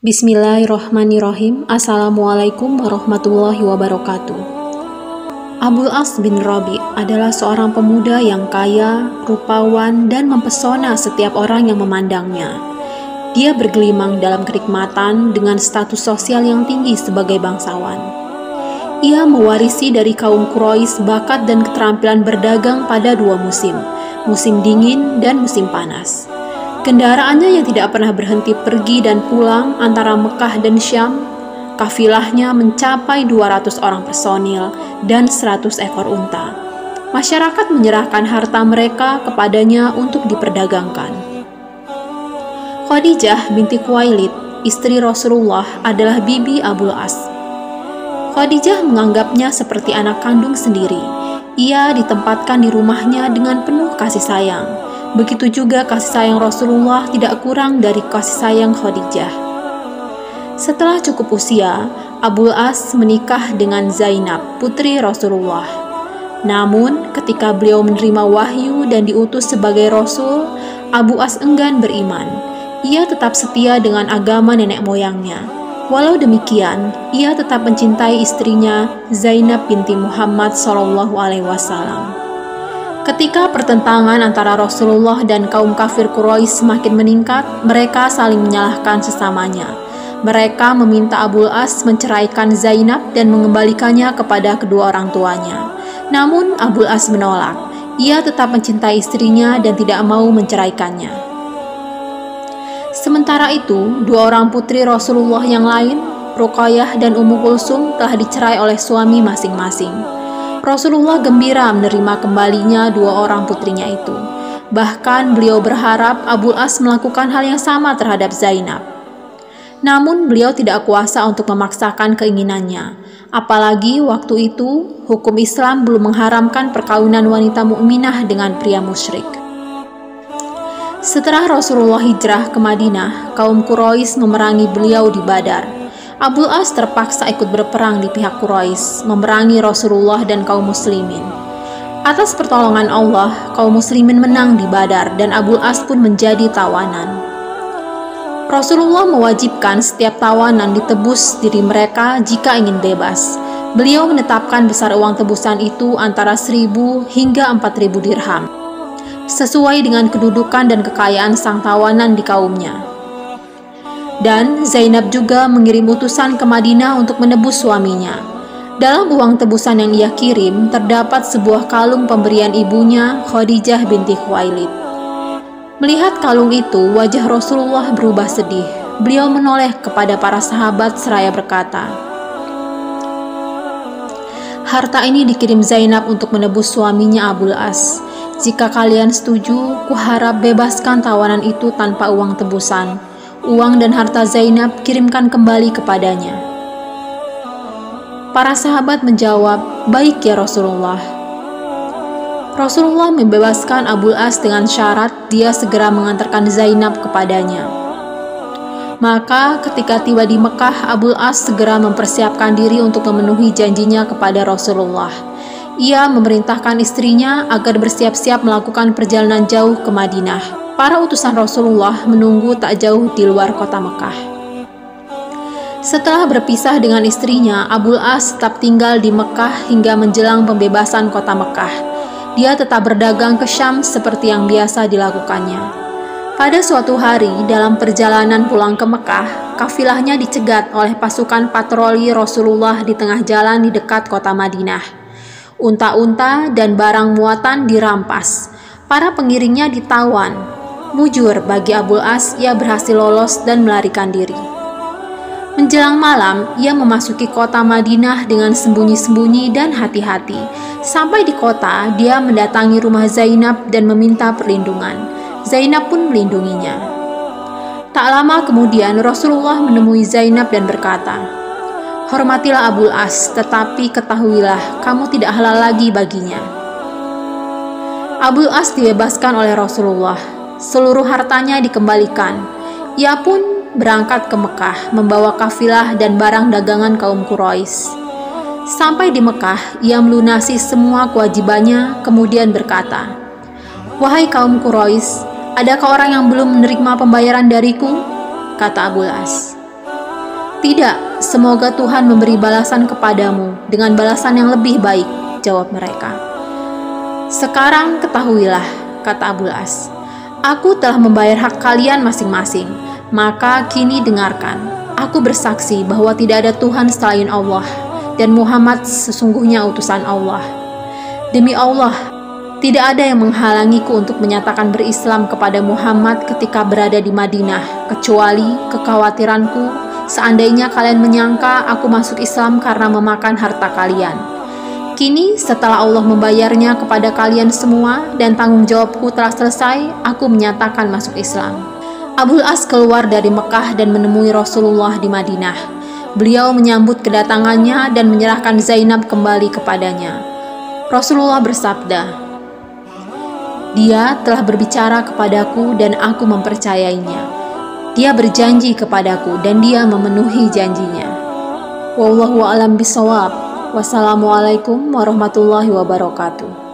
Bismillahirrahmanirrahim. Assalamualaikum warahmatullahi wabarakatuh. Abul As bin Rabi adalah seorang pemuda yang kaya, rupawan, dan mempesona setiap orang yang memandangnya. Dia bergelimang dalam kenikmatan dengan status sosial yang tinggi sebagai bangsawan. Ia mewarisi dari kaum Quraisy bakat dan keterampilan berdagang pada dua musim dingin dan musim panas. Kendaraannya yang tidak pernah berhenti pergi dan pulang antara Mekah dan Syam, kafilahnya mencapai 200 orang personil dan 100 ekor unta. Masyarakat menyerahkan harta mereka kepadanya untuk diperdagangkan. Khadijah binti Khuwailid, istri Rasulullah, adalah bibi Abul As. Khadijah menganggapnya seperti anak kandung sendiri. Ia ditempatkan di rumahnya dengan penuh kasih sayang. Begitu juga kasih sayang Rasulullah tidak kurang dari kasih sayang Khadijah. Setelah cukup usia, Abul As menikah dengan Zainab, putri Rasulullah. Namun, ketika beliau menerima wahyu dan diutus sebagai Rasul, Abu As enggan beriman. Ia tetap setia dengan agama nenek moyangnya. Walau demikian, ia tetap mencintai istrinya Zainab binti Muhammad SAW. Ketika pertentangan antara Rasulullah dan kaum kafir Quraisy semakin meningkat, mereka saling menyalahkan sesamanya. Mereka meminta Abul As menceraikan Zainab dan mengembalikannya kepada kedua orang tuanya. Namun Abul As menolak. Ia tetap mencintai istrinya dan tidak mau menceraikannya. Sementara itu, dua orang putri Rasulullah yang lain, Ruqayyah dan Ummu Kulsum, telah dicerai oleh suami masing-masing. Rasulullah gembira menerima kembalinya dua orang putrinya itu. Bahkan beliau berharap Abul As melakukan hal yang sama terhadap Zainab. Namun beliau tidak kuasa untuk memaksakan keinginannya. Apalagi waktu itu hukum Islam belum mengharamkan perkawinan wanita mukminah dengan pria musyrik. Setelah Rasulullah hijrah ke Madinah, kaum Quraisy memerangi beliau di Badar. Abul As terpaksa ikut berperang di pihak Quraisy, memerangi Rasulullah dan kaum muslimin. Atas pertolongan Allah, kaum muslimin menang di Badar dan Abul As pun menjadi tawanan. Rasulullah mewajibkan setiap tawanan ditebus diri mereka jika ingin bebas. Beliau menetapkan besar uang tebusan itu antara 1.000 hingga 4.000 dirham, sesuai dengan kedudukan dan kekayaan sang tawanan di kaumnya. Dan Zainab juga mengirim utusan ke Madinah untuk menebus suaminya. Dalam uang tebusan yang ia kirim, terdapat sebuah kalung pemberian ibunya, Khadijah binti Khuwailid. Melihat kalung itu, wajah Rasulullah berubah sedih. Beliau menoleh kepada para sahabat seraya berkata, "Harta ini dikirim Zainab untuk menebus suaminya Abul As. Jika kalian setuju, kuharap bebaskan tawanan itu tanpa uang tebusan. Uang dan harta Zainab kirimkan kembali kepadanya." Para sahabat menjawab, "Baik ya Rasulullah." Rasulullah membebaskan Abul As dengan syarat dia segera mengantarkan Zainab kepadanya. Maka ketika tiba di Mekah, Abul As segera mempersiapkan diri untuk memenuhi janjinya kepada Rasulullah. Ia memerintahkan istrinya agar bersiap-siap melakukan perjalanan jauh ke Madinah. Para utusan Rasulullah menunggu tak jauh di luar kota Mekah. Setelah berpisah dengan istrinya, Abul As tetap tinggal di Mekah hingga menjelang pembebasan kota Mekah. Dia tetap berdagang ke Syam seperti yang biasa dilakukannya. Pada suatu hari, dalam perjalanan pulang ke Mekah, kafilahnya dicegat oleh pasukan patroli Rasulullah di tengah jalan di dekat kota Madinah. Unta-unta dan barang muatan dirampas. Para pengiringnya ditawan. Mujur bagi Abul As, ia berhasil lolos dan melarikan diri. Menjelang malam, ia memasuki kota Madinah dengan sembunyi-sembunyi dan hati-hati. Sampai di kota, dia mendatangi rumah Zainab dan meminta perlindungan. Zainab pun melindunginya. Tak lama kemudian, Rasulullah menemui Zainab dan berkata, "Hormatilah Abul As, tetapi ketahuilah kamu tidak halal lagi baginya." Abul As dibebaskan oleh Rasulullah. Seluruh hartanya dikembalikan. Ia pun berangkat ke Mekah, membawa kafilah dan barang dagangan kaum Quraisy. Sampai di Mekah, ia melunasi semua kewajibannya, kemudian berkata, "Wahai kaum Quraisy, adakah orang yang belum menerima pembayaran dariku?" kata Abul As. "Tidak, semoga Tuhan memberi balasan kepadamu dengan balasan yang lebih baik," jawab mereka. "Sekarang ketahuilah," kata Abul As, "aku telah membayar hak kalian masing-masing, maka kini dengarkan. Aku bersaksi bahwa tidak ada Tuhan selain Allah, dan Muhammad sesungguhnya utusan Allah. Demi Allah, tidak ada yang menghalangiku untuk menyatakan berislam kepada Muhammad ketika berada di Madinah, kecuali kekhawatiranku seandainya kalian menyangka aku masuk Islam karena memakan harta kalian. Kini setelah Allah membayarnya kepada kalian semua dan tanggung jawabku telah selesai, aku menyatakan masuk Islam." Abul As keluar dari Mekah dan menemui Rasulullah di Madinah. Beliau menyambut kedatangannya dan menyerahkan Zainab kembali kepadanya. Rasulullah bersabda, "Dia telah berbicara kepadaku dan aku mempercayainya. Dia berjanji kepadaku dan dia memenuhi janjinya." Wallahu a'lam bishawab. Wassalamualaikum warahmatullahi wabarakatuh.